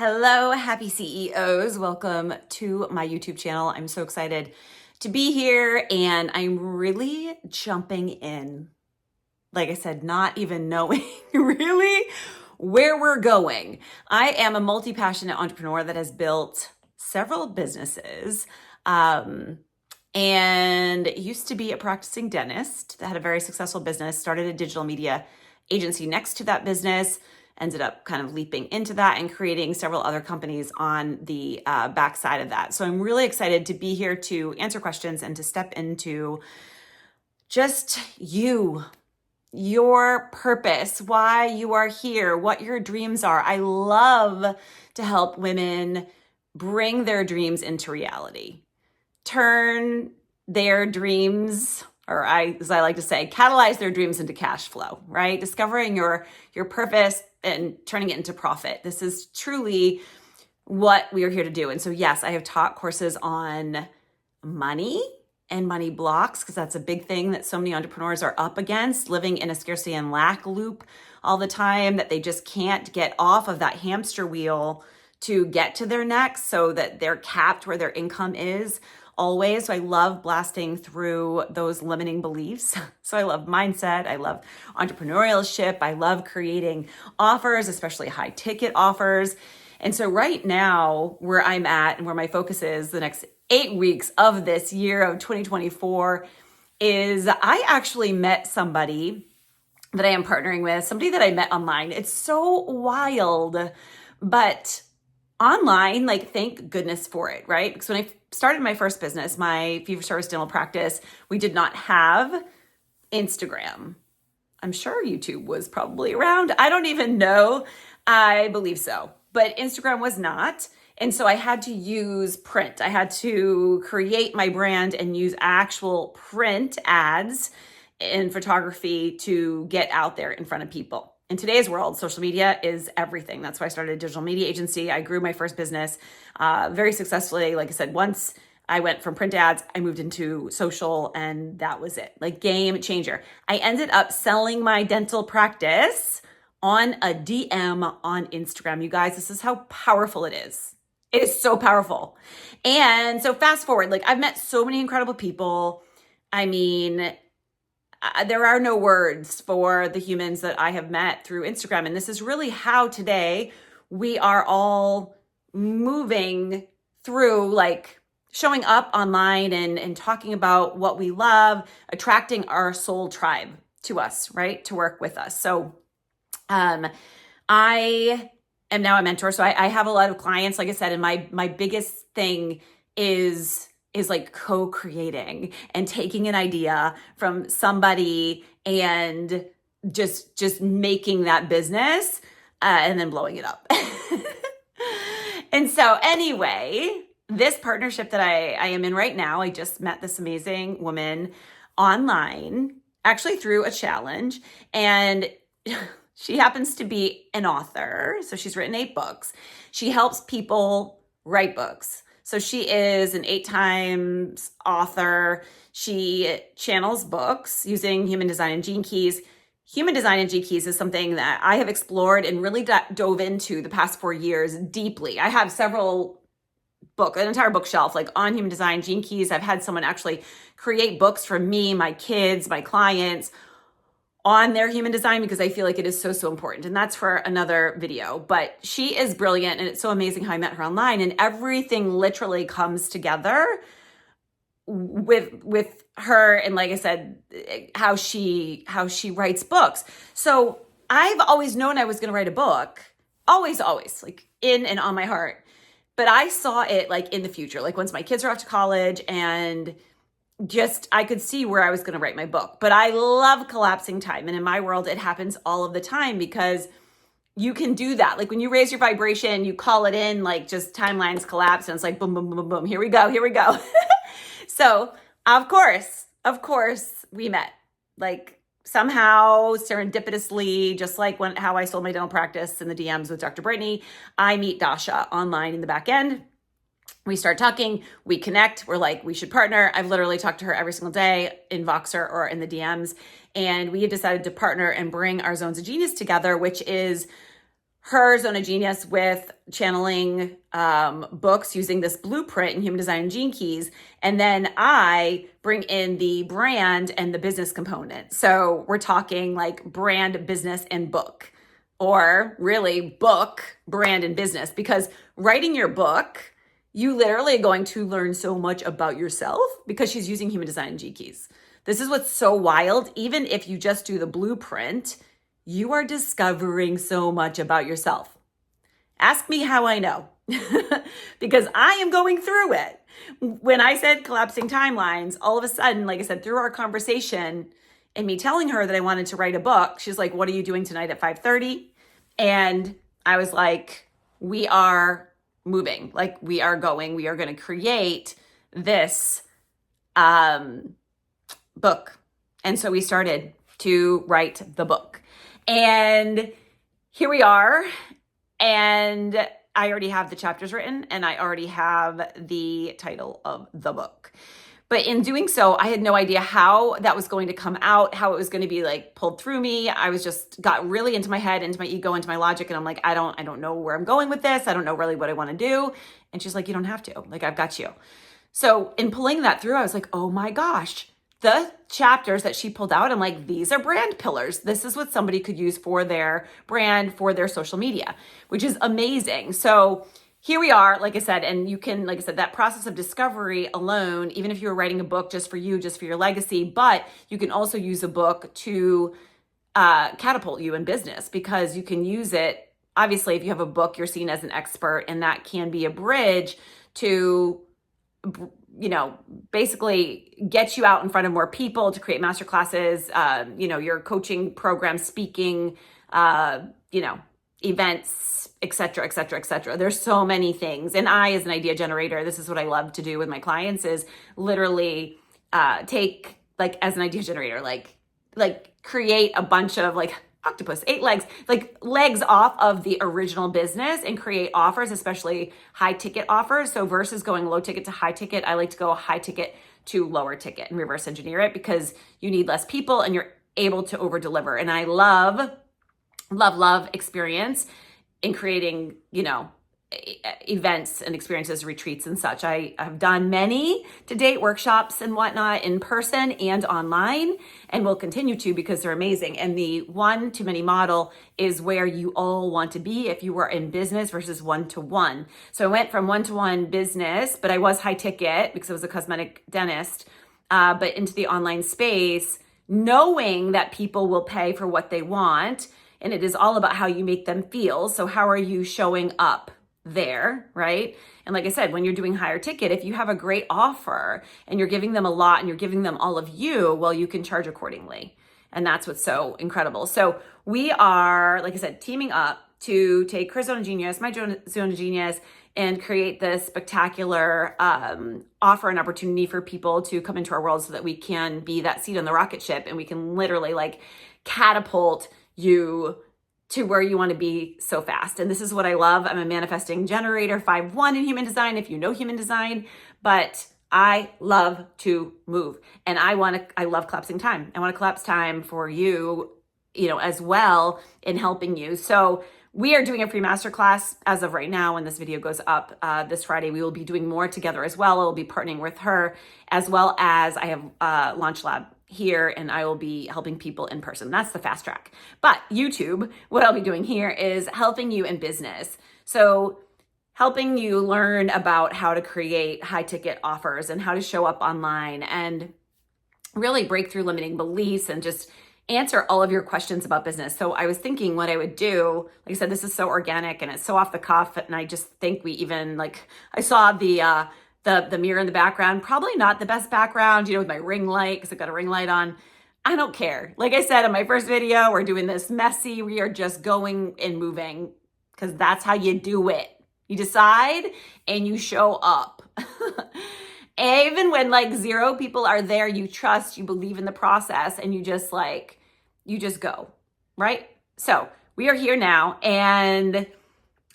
Hello, happy CEOs. Welcome to my YouTube channel. I'm so excited to be here and I'm really jumping in. Like I said, not even knowing really where we're going. I am a multi-passionate entrepreneur that has built several businesses and used to be a practicing dentist that had a very successful business, started a digital media agency next to that business, ended up kind of leaping into that and creating several other companies on the backside of that. So I'm really excited to be here to answer questions and to step into just your purpose, why you are here, what your dreams are. I love to help women bring their dreams into reality, turn their dreams, or as I like to say, catalyze their dreams into cash flow, right? Discovering your purpose and turning it into profit. This is truly what we are here to do. And so yes, I have taught courses on money and money blocks, because that's a big thing that so many entrepreneurs are up against, living in a scarcity and lack loop all the time, that they just can't get off of that hamster wheel to get to their next, so that they're capped where their income is always. So I love blasting through those limiting beliefs. So I love mindset. I love entrepreneurship. I love creating offers, especially high ticket offers. And so right now, where I'm at and where my focus is the next 8 weeks of this year of 2024 is I actually met somebody that I am partnering with, somebody that I met online. It's so wild, but online, like, thank goodness for it, right? Because when I started my first business, my fee-for-service dental practice, we did not have Instagram. I'm sure YouTube was probably around. I don't even know. I believe so. But Instagram was not. And so I had to use print. I had to create my brand and use actual print ads in photography to get out there in front of people. In today's world, social media is everything. That's why I started a digital media agency. I grew my first business very successfully. Like I said, once I went from print ads, I moved into social, and that was it. Like, game changer. I ended up selling my dental practice on a DM on Instagram. You guys, this is how powerful it is. It is so powerful. And so fast forward, like, I've met so many incredible people. I mean, there are no words for the humans that I have met through Instagram. And this is really how today we are all moving through, like, showing up online and talking about what we love, attracting our soul tribe to us, right? To work with us. So I am now a mentor. So I have a lot of clients, like I said, and my biggest thing is like co-creating and taking an idea from somebody and just making that business and then blowing it up. And so anyway, this partnership that I am in right now, I just met this amazing woman online, actually through a challenge, and she happens to be an author. So she's written 8 books. She helps people write books. So she is an 8 times author. She channels books using human design and gene keys. Human design and gene keys is something that I have explored and really dove into the past 4 years deeply. I have several books, an entire bookshelf, like, on human design, gene keys. I've had someone actually create books for me, my kids, my clients, on their human design, because I feel like it is so, so important. And that's for another video. But she is brilliant, and it's so amazing how I met her online, and everything literally comes together with her. And like I said, how she writes books. So I've always known I was going to write a book, always, like, in and on my heart. But I saw it, like, in the future, like once my kids are off to college, and just, I could see where I was going to write my book. But I love collapsing time. And in my world, it happens all of the time, because you can do that. Like, when you raise your vibration, you call it in, like, just timelines collapse, and it's like, boom, boom, boom, boom. Here we go. So of course, we met, like, somehow serendipitously, just like how I sold my dental practice in the DMs with Dr. Brittany. I meet Dasha online in the back end. We start talking, we connect, we're like, we should partner. I've literally talked to her every single day in Voxer or in the DMs. And we have decided to partner and bring our zones of genius together, which is her Zone of Genius with channeling books using this blueprint in Human Design and Gene Keys. And then I bring in the brand and the business component. So we're talking like brand, business, and book, or really book, brand, and business, because writing your book, you literally are going to learn so much about yourself because she's using Human Design and Gene Keys. This is what's so wild. Even if you just do the blueprint, you are discovering so much about yourself. Ask me how I know, because I am going through it. When I said collapsing timelines, all of a sudden, like I said, through our conversation and me telling her that I wanted to write a book, she's like, what are you doing tonight at 5:30? And I was like, we are moving, like we are going to create this book. And so we started to write the book. And here we are. And I already have the chapters written and I already have the title of the book. But in doing so, I had no idea how that was going to come out, how it was going to be like pulled through me. I was just got really into my head, into my ego, into my logic. And I'm like, I don't know where I'm going with this. I don't know really what I want to do. And she's like, you don't have to, like, I've got you. So in pulling that through, I was like, oh my gosh, the chapters that she pulled out, I'm like, these are brand pillars. This is what somebody could use for their brand, for their social media, which is amazing. So here we are, like I said, and you can, like I said, that process of discovery alone, even if you were writing a book just for you, just for your legacy, but you can also use a book to catapult you in business, because you can use it. Obviously, if you have a book, you're seen as an expert, and that can be a bridge to, basically get you out in front of more people, to create masterclasses, your coaching program, speaking, events, et cetera, et cetera, et cetera. There's so many things. And I, as an idea generator, this is what I love to do with my clients, is literally take, like, as an idea generator, like create a bunch of like octopus, 8 legs, like legs off of the original business, and create offers, especially high ticket offers. So versus going low ticket to high ticket, I like to go high ticket to lower ticket and reverse engineer it, because you need less people and you're able to over deliver. And I love experience in creating, events and experiences, retreats and such. I have done many to date, workshops and whatnot, in person and online, and will continue to, because they're amazing. And the one-to-many model is where you all want to be if you were in business, versus one-to-one. So I went from one-to-one business, but I was high ticket because I was a cosmetic dentist, but into the online space, knowing that people will pay for what they want. And it is all about how you make them feel. So how are you showing up there, right? And like I said, when you're doing higher ticket, if you have a great offer and you're giving them a lot and you're giving them all of you, well, you can charge accordingly. And that's what's so incredible. So we are, like I said, teaming up to take her Zone of Genius, my Zone of Genius, and create this spectacular offer and opportunity for people to come into our world, so that we can be that seat on the rocket ship, and we can literally like catapult you to where you want to be so fast. And this is what I love. I'm a manifesting generator, 5/1 in human design, if you know human design, but I love to move, and I love collapsing time. I want to collapse time for you, as well, in helping you. So we are doing a free masterclass as of right now. When this video goes up this Friday, we will be doing more together as well. I'll be partnering with her, as well as I have Launch Lab here, and I will be helping people in person. That's the fast track. But YouTube, what I'll be doing here is helping you in business. So helping you learn about how to create high ticket offers and how to show up online and really break through limiting beliefs and just answer all of your questions about business. So I was thinking what I would do. Like I said, this is so organic and it's so off the cuff. And I just think we even, like, I saw the mirror in the background, probably not the best background, with my ring light, because I've got a ring light on. I don't care. Like I said in my first video, we're doing this messy. We are just going and moving, because that's how you do it. You decide and you show up. Even when like 0 people are there, you trust, you believe in the process, and you just go, right? So we are here now. And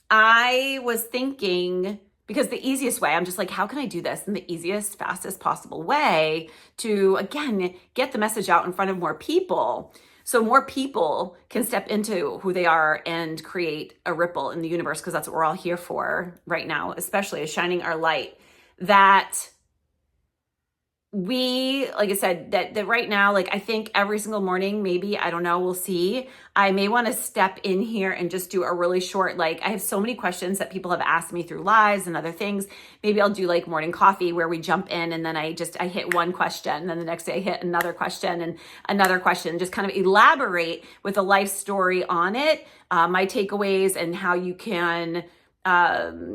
I was thinking, because the easiest way, I'm just like, how can I do this in the easiest, fastest possible way to, again, get the message out in front of more people? so more people can step into who they are and create a ripple in the universe, because that's what we're all here for right now, especially is shining our light. That we, like I said, that right now, like I think every single morning, maybe, I don't know, we'll see. I may want to step in here and just do a really short, like I have so many questions that people have asked me through lives and other things. Maybe I'll do like morning coffee where we jump in and then I hit one question, and then the next day I hit another question and another question, just kind of elaborate with a life story on it, my takeaways and how you can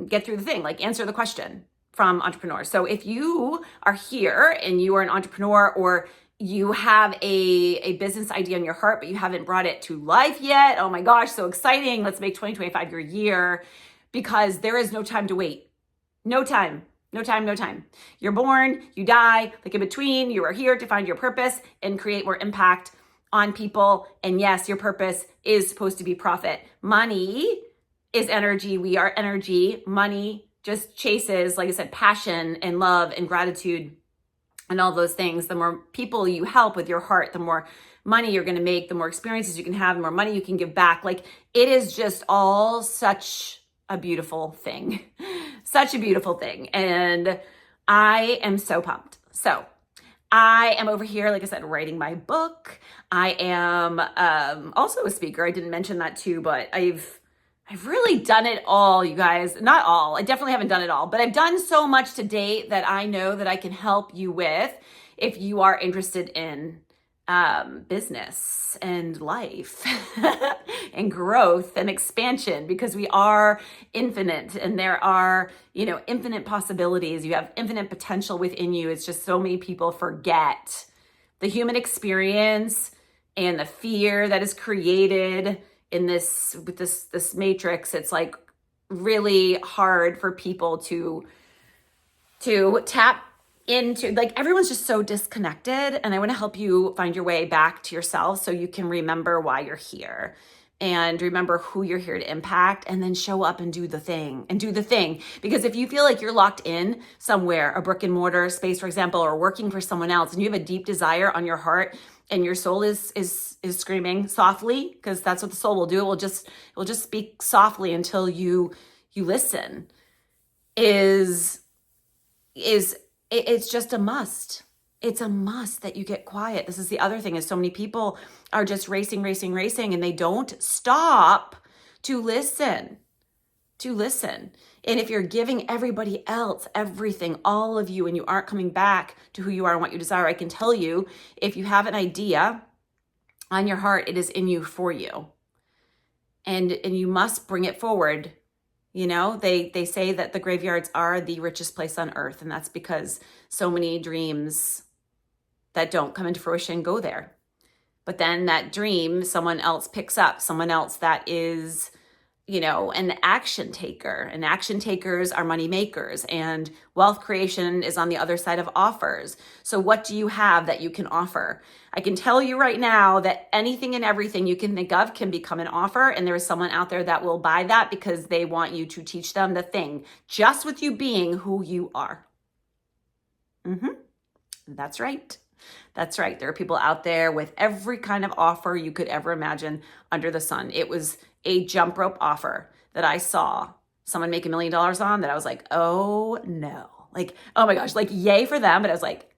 get through the thing, like answer the question from entrepreneurs. So if you are here and you are an entrepreneur, or you have a business idea in your heart, but you haven't brought it to life yet, oh my gosh, so exciting. Let's make 2025 your year, because there is no time to wait. No time. No time, no time. You're born, you die, like in between, you are here to find your purpose and create more impact on people. And yes, your purpose is supposed to be profit. Money is energy. We are energy. Money just chases, like I said, passion and love and gratitude and all those things. The more people you help with your heart, the more money you're going to make, the more experiences you can have, the more money you can give back. Like, it is just all such a beautiful thing, such a beautiful thing. And I am so pumped. So I am over here, like I said, writing my book. I am also a speaker. I didn't mention that too, but I've really done it all, you guys. Not all. I definitely haven't done it all, but I've done so much to date that I know that I can help you with if you are interested in business and life and growth and expansion, because we are infinite and there are, infinite possibilities. You have infinite potential within you. It's just so many people forget the human experience and the fear that is created in this matrix. It's like really hard for people to tap into, like, everyone's just so disconnected, and I want to help you find your way back to yourself so you can remember why you're here and remember who you're here to impact, and then show up and do the thing because if you feel like you're locked in somewhere, a brick and mortar space, for example, or working for someone else, and you have a deep desire on your heart and your soul is screaming softly, because that's what the soul will do. It will just speak softly until you listen. It's just a must. It's a must that you get quiet. This is the other thing, is so many people are just racing, and they don't stop to listen. And if you're giving everybody else everything, all of you, and you aren't coming back to who you are and what you desire, I can tell you, if you have an idea on your heart, it is in you for you. And you must bring it forward. They say that the graveyards are the richest place on earth, and that's because so many dreams that don't come into fruition go there. But then that dream, someone else picks up, someone else that is, an action taker. And action takers are money makers, and wealth creation is on the other side of offers. So what do you have that you can offer? I can tell you right now that anything and everything you can think of can become an offer, and there is someone out there that will buy that because they want you to teach them the thing, just with you being who you are. That's right. There are people out there with every kind of offer you could ever imagine under the sun. It was a jump rope offer that I saw someone make $1 million on, that I was like, oh no, like, oh my gosh, like, yay for them. But I was like,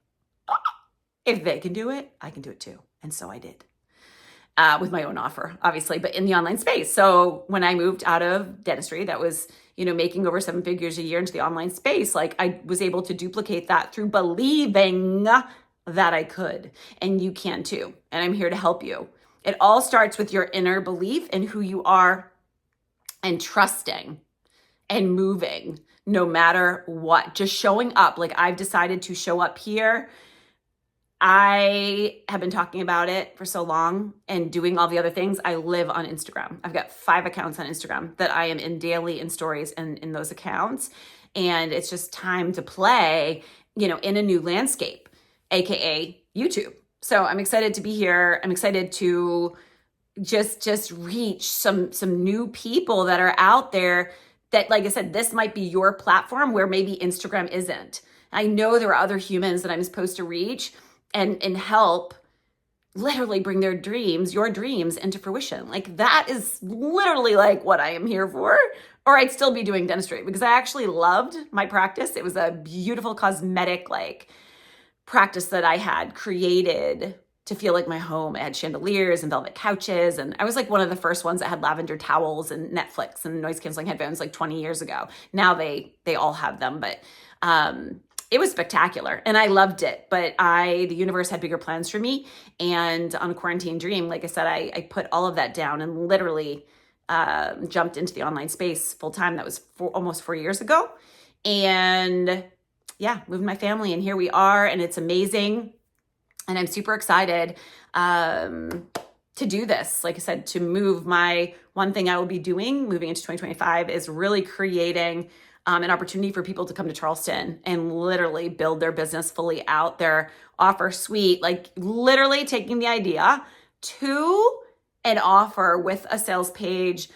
oh, if they can do it, I can do it too. And so I did, with my own offer, obviously, but in the online space. So when I moved out of dentistry, that was, making over 7 figures a year, into the online space, like, I was able to duplicate that through believing that I could, and you can too. And I'm here to help you. It all starts with your inner belief in who you are, and trusting and moving no matter what, just showing up. Like, I've decided to show up here. I have been talking about it for so long and doing all the other things. I live on Instagram. I've got 5 accounts on Instagram that I am in daily, in stories, and in those accounts. And it's just time to play, in a new landscape, AKA YouTube. So I'm excited to be here. I'm excited to just reach some new people that are out there that, like I said, this might be your platform where maybe Instagram isn't. I know there are other humans that I'm supposed to reach and help literally bring their dreams, your dreams, into fruition. Like, that is literally like what I am here for. Or I'd still be doing dentistry, because I actually loved my practice. It was a beautiful cosmetic like practice that I had created to feel like my home. It had chandeliers and velvet couches, and I was like one of the first ones that had lavender towels and Netflix and noise canceling headphones like 20 years ago. Now they all have them, but it was spectacular and I loved it. But the universe had bigger plans for me, and on a quarantine dream, like I said, I put all of that down and literally jumped into the online space full time. That was almost 4 years ago, and yeah, moved my family, and here we are, and it's amazing. And I'm super excited to do this. Like I said, to move my one thing I will be doing moving into 2025 is really creating an opportunity for people to come to Charleston and literally build their business fully out, their offer suite, like literally taking the idea to an offer with a sales page,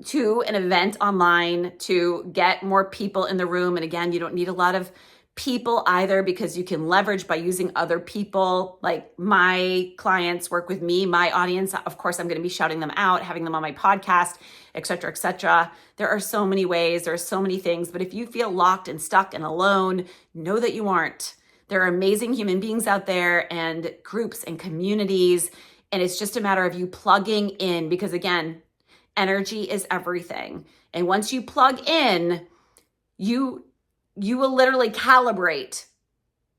to an event online, to get more people in the room. And again, you don't need a lot of people either, because you can leverage by using other people. Like, my clients work with me, my audience, of course, I'm going to be shouting them out, having them on my podcast, et cetera, et cetera. There are so many ways, there are so many things, but if you feel locked and stuck and alone, know that you aren't. There are amazing human beings out there, and groups and communities, and it's just a matter of you plugging in, because again, energy is everything. And once you plug in, you will literally calibrate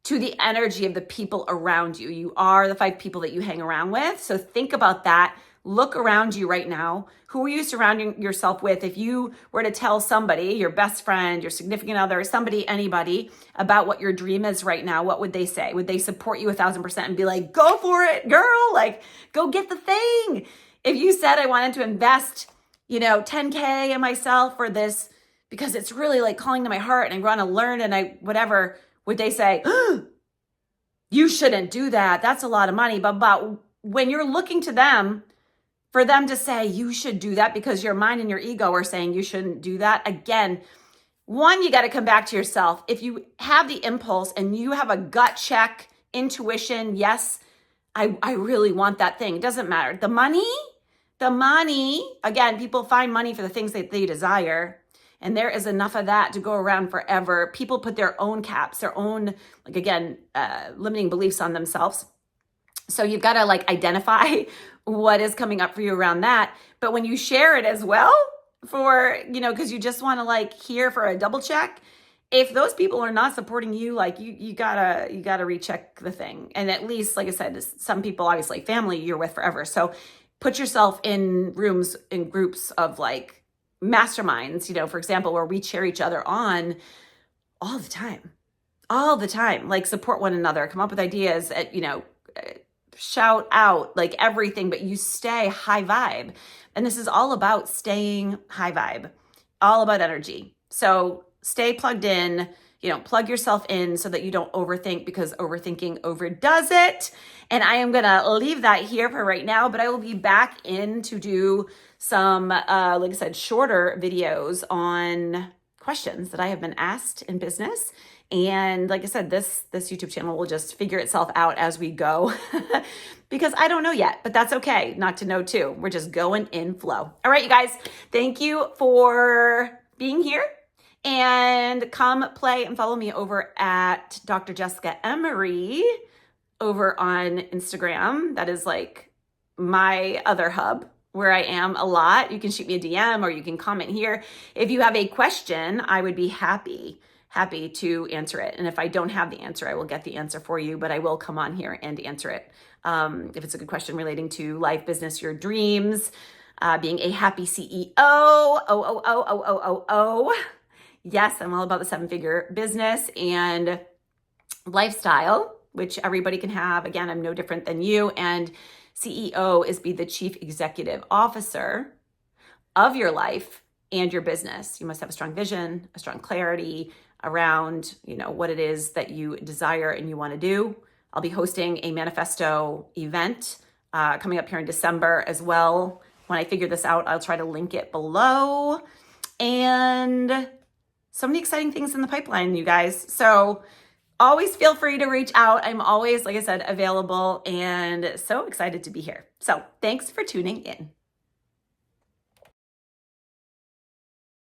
to the energy of the people around you. You are the 5 people that you hang around with. So think about that. Look around you right now. Who are you surrounding yourself with? If you were to tell somebody, your best friend, your significant other, somebody, anybody, about what your dream is right now, what would they say? Would they support you 1,000% and be like, go for it, girl? Like, go get the thing. If you said, I wanted to invest, $10K in myself for this, because it's really like calling to my heart and I want to learn and whatever, would they say, you shouldn't do that, that's a lot of money? But when you're looking to them, for them to say you should do that because your mind and your ego are saying you shouldn't do that, again, one, you got to come back to yourself. If you have the impulse and you have a gut check, intuition, yes, I really want that thing. It doesn't matter. The money, again, people find money for the things that they desire. And there is enough of that to go around forever. People put their own caps, their own, limiting beliefs on themselves. So you've got to identify what is coming up for you around that. But when you share it as well for, because you just want to hear for a double check, if those people are not supporting you, you gotta recheck the thing. And at least, like I said, some people, obviously family you're with forever. So put yourself in rooms, in groups of masterminds, for example, where we cheer each other on all the time, support one another, come up with ideas, shout out, everything, but you stay high vibe. And this is all about staying high vibe, all about energy. So stay plugged in, plug yourself in so that you don't overthink, because overthinking overdoes it. And I am going to leave that here for right now, but I will be back in to do some, like I said, shorter videos on questions that I have been asked in business. And like I said, this YouTube channel will just figure itself out as we go because I don't know yet, but that's okay not to know too. We're just going in flow. All right, you guys, thank you for being here, and come play and follow me over at Dr. Jessica Emery over on Instagram. That is my other hub where I am a lot. You can shoot me a DM or you can comment here. If you have a question, I would be happy to answer it. And if I don't have the answer, I will get the answer for you, but I will come on here and answer it. If it's a good question relating to life, business, your dreams, being a happy CEO. Yes, I'm all about the 7-figure business and lifestyle, which everybody can have. Again, I'm no different than you. And CEO is be the chief executive officer of your life and your business. You must have a strong vision, a strong clarity around, what it is that you desire and you want to do. I'll be hosting a manifesto event coming up here in December as well. When I figure this out, I'll try to link it below. And so many exciting things in the pipeline, you guys. So always feel free to reach out. I'm always, like I said, available and so excited to be here. So thanks for tuning in.